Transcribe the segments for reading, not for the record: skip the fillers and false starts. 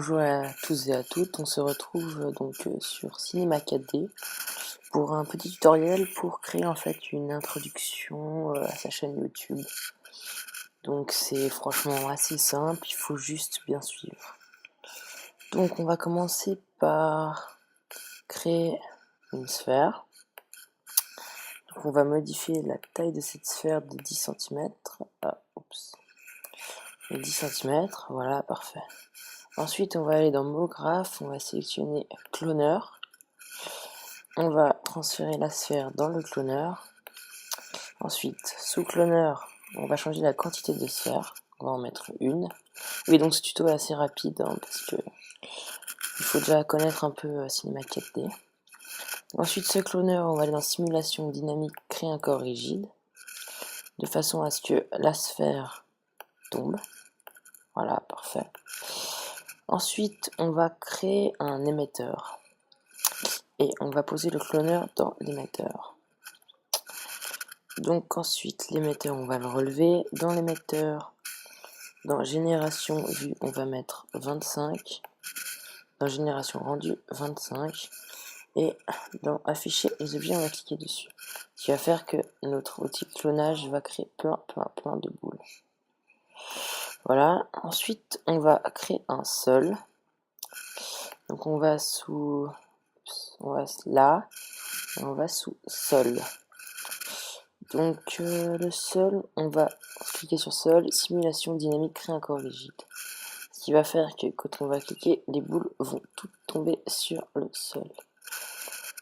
Bonjour à tous et à toutes, on se retrouve donc sur Cinema 4D pour un petit tutoriel pour créer en fait une introduction à sa chaîne YouTube. Donc c'est franchement assez simple, il faut juste bien suivre. Donc on va commencer par créer une sphère. Donc on va modifier la taille de cette sphère de 10 cm. De 10 cm, voilà, parfait. Ensuite, on va aller dans MoGraph, on va sélectionner cloneur. On va transférer la sphère dans le cloneur. Ensuite, sous cloneur, on va changer la quantité de sphères. On va en mettre une. Oui, donc ce tuto est assez rapide parce que il faut déjà connaître un peu Cinema 4D. Ensuite, ce cloneur, on va aller dans simulation dynamique, créer un corps rigide, de façon à ce que la sphère tombe. Voilà, parfait. Ensuite, on va créer un émetteur. Et on va poser le cloneur dans l'émetteur. Donc ensuite, l'émetteur, on va le relever. Dans l'émetteur, dans génération vue, on va mettre 25. Dans génération rendue, 25. Et dans afficher les objets, on va cliquer dessus. Ce qui va faire que notre outil clonage va créer plein de boules. Voilà. Ensuite, on va créer un sol. Donc on va sous... On va là. Et on va sous sol. Donc le sol, on va cliquer sur sol, simulation dynamique, créer un corps rigide. Ce qui va faire que quand on va cliquer, les boules vont toutes tomber sur le sol.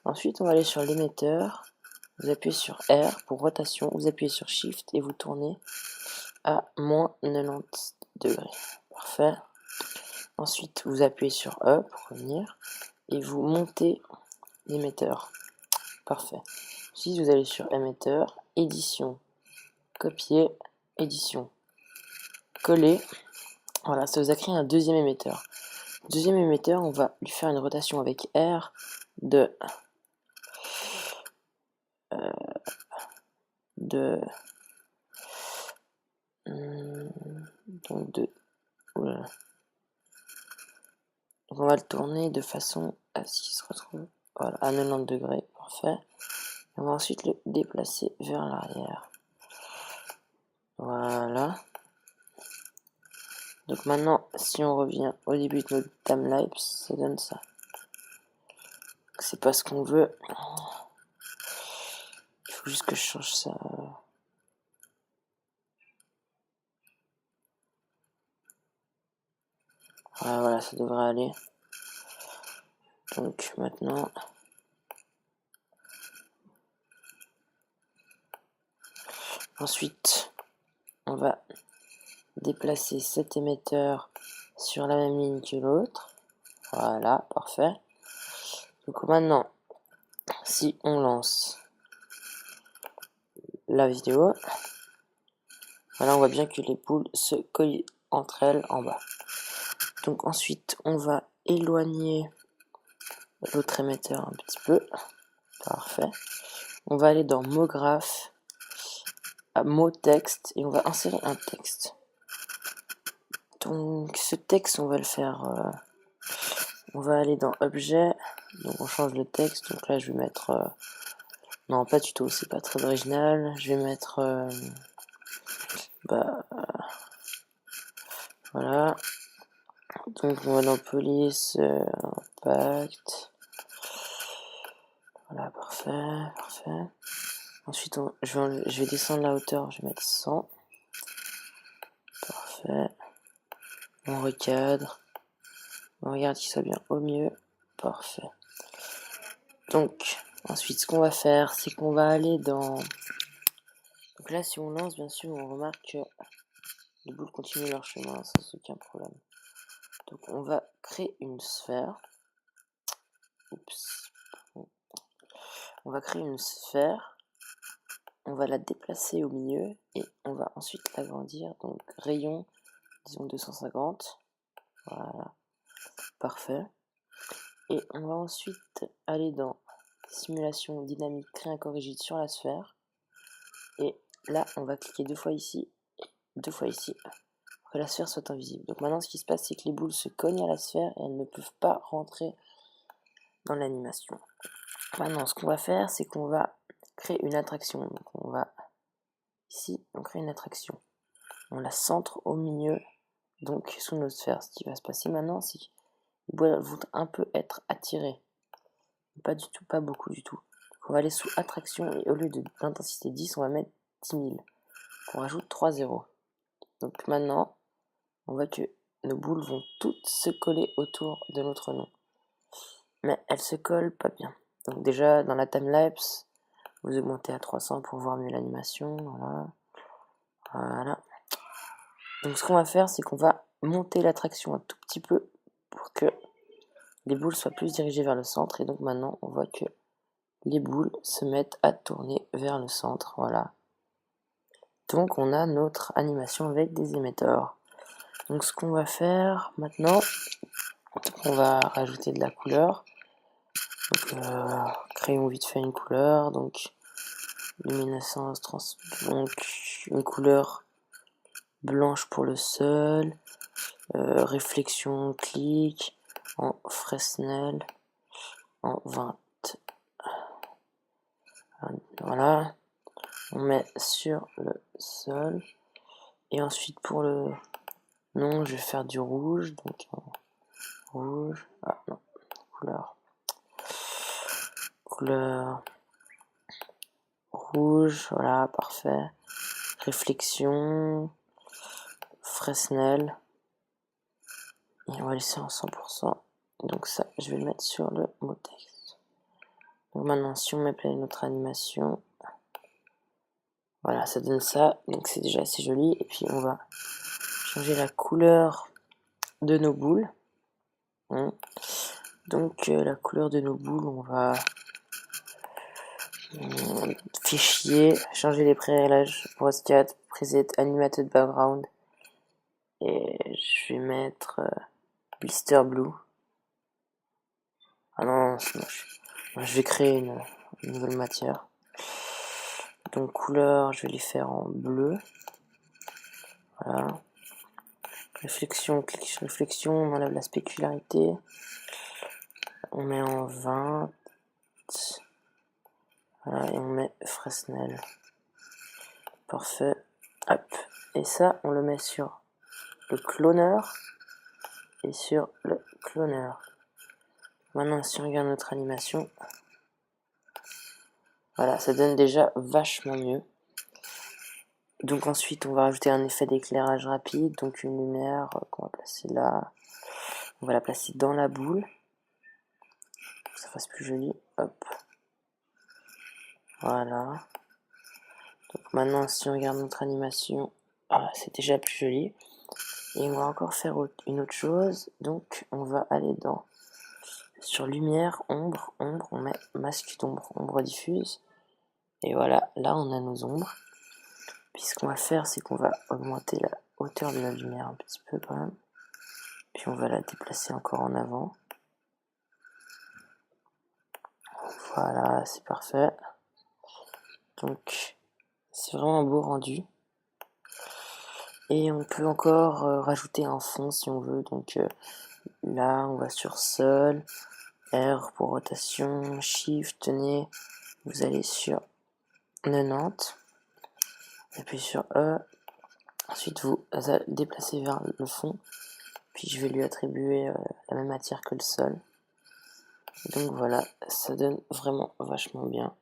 Ensuite, on va aller sur l'émetteur, vous appuyez sur R pour rotation, vous appuyez sur Shift et vous tournez à moins 90 degrés. Parfait. Ensuite, vous appuyez sur E pour revenir et vous montez l'émetteur. Parfait. Ensuite, vous allez sur émetteur, édition, copier, édition, coller. Voilà, ça vous a créé un deuxième émetteur. Deuxième émetteur, on va lui faire une rotation avec R de voilà. Donc on va le tourner de façon à ce qu'il se retrouve voilà, à 90 degrés, parfait. Et on va ensuite le déplacer vers l'arrière. Voilà. Donc maintenant, si on revient au début de notre timelapse, ça donne ça. C'est pas ce qu'on veut. Il faut juste que je change ça. Voilà, ça devrait aller. Donc maintenant, ensuite, on va déplacer cet émetteur sur la même ligne que l'autre. Voilà, parfait. Donc maintenant, si on lance la vidéo, voilà, on voit bien que les boules se collent entre elles en bas. Donc ensuite, on va éloigner l'autre émetteur un petit peu. Parfait. On va aller dans MoGraph, à mot texte, et on va insérer un texte. Donc ce texte, on va le faire... on va aller dans objet, donc on change le texte. Donc là, je vais mettre... non, pas tuto, c'est pas très original. Je vais mettre... voilà. Donc on va dans police, impact. Voilà, parfait. Ensuite, je vais descendre la hauteur, je vais mettre 100. Parfait. On recadre. On regarde qu'il soit bien au mieux. Parfait. Donc, ensuite, ce qu'on va faire, c'est qu'on va aller dans... Donc là, si on lance, bien sûr, on remarque que les boules continuent leur chemin sans aucun problème. Donc, on va créer une sphère. Oups. On va créer une sphère. On va la déplacer au milieu et on va ensuite l'agrandir. Donc, rayon, disons 250. Voilà. Parfait. Et on va ensuite aller dans simulation dynamique, créer un corps rigide sur la sphère. Et là, on va cliquer deux fois ici et deux fois ici. que la sphère soit invisible. Donc maintenant, ce qui se passe, c'est que les boules se cognent à la sphère et elles ne peuvent pas rentrer dans l'animation. Maintenant, ce qu'on va faire, c'est qu'on va créer une attraction. Donc on va ici, on crée une attraction. On la centre au milieu, donc sous notre sphère. Ce qui va se passer maintenant, c'est que les boules vont un peu être attirées. Pas du tout, pas beaucoup du tout. Donc on va aller sous attraction et au lieu d'intensité 10, on va mettre 10 000. On rajoute 3 zéros. Donc maintenant, on voit que nos boules vont toutes se coller autour de notre nom. Mais elles se collent pas bien. Donc déjà, dans la timelapse, vous augmentez à 300 pour voir mieux l'animation. Voilà. Donc ce qu'on va faire, c'est qu'on va monter l'attraction un tout petit peu pour que les boules soient plus dirigées vers le centre. Et donc maintenant, on voit que les boules se mettent à tourner vers le centre. Voilà. Donc on a notre animation avec des émetteurs. Donc ce qu'on va faire maintenant, on va rajouter de la couleur. Donc créons vite fait une couleur. Donc luminescence, donc une couleur blanche pour le sol. Réflexion clic en Fresnel en 20. Voilà. On met sur le sol. Et ensuite pour le nom, je vais faire du rouge. Donc rouge. Ah non. Couleur rouge. Voilà, parfait. Réflexion. Fresnel. Et on va laisser en 100%. Donc ça, je vais le mettre sur le mot texte. Donc maintenant, si on met notre animation, voilà, ça donne ça. Donc c'est déjà assez joli. Et puis on va changer la couleur de nos boules. Donc la couleur de nos boules, on va fichier, changer les préréglages, brosse 4, preset, animated background. Et je vais mettre blister blue. Ah non, c'est moche. Je vais créer une nouvelle matière. Donc couleur, je vais les faire en bleu. Voilà. Réflexion, clic sur réflexion, on enlève la spécularité. On met en 20. Voilà, et on met Fresnel. Parfait. Hop. Et ça, on le met sur le cloneur et sur le cloneur. Maintenant, si on regarde notre animation, voilà, ça donne déjà vachement mieux. Donc ensuite, on va rajouter un effet d'éclairage rapide, donc une lumière qu'on va placer là. On va la placer dans la boule, pour que ça fasse plus joli. Hop. Voilà. Donc maintenant, si on regarde notre animation, c'est déjà plus joli. Et on va encore faire une autre chose. Donc on va aller sur lumière, ombre, on met masque d'ombre, ombre diffuse. Et voilà, là on a nos ombres. Puis ce qu'on va faire, c'est qu'on va augmenter la hauteur de la lumière un petit peu quand même. Puis on va la déplacer encore en avant. Voilà, c'est parfait. Donc c'est vraiment un beau rendu. Et on peut encore rajouter un fond si on veut. Donc là, on va sur Sol, R pour rotation, Shift, tenez, vous allez sur 90, et puis sur E. Ensuite, vous déplacez vers le fond, puis je vais lui attribuer la même matière que le sol. Donc voilà, ça donne vraiment vachement bien.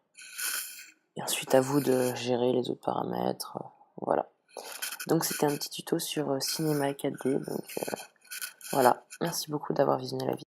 Et ensuite, à vous de gérer les autres paramètres. Voilà. Donc c'était un petit tuto sur Cinema 4D. Donc voilà, merci beaucoup d'avoir visionné la vidéo.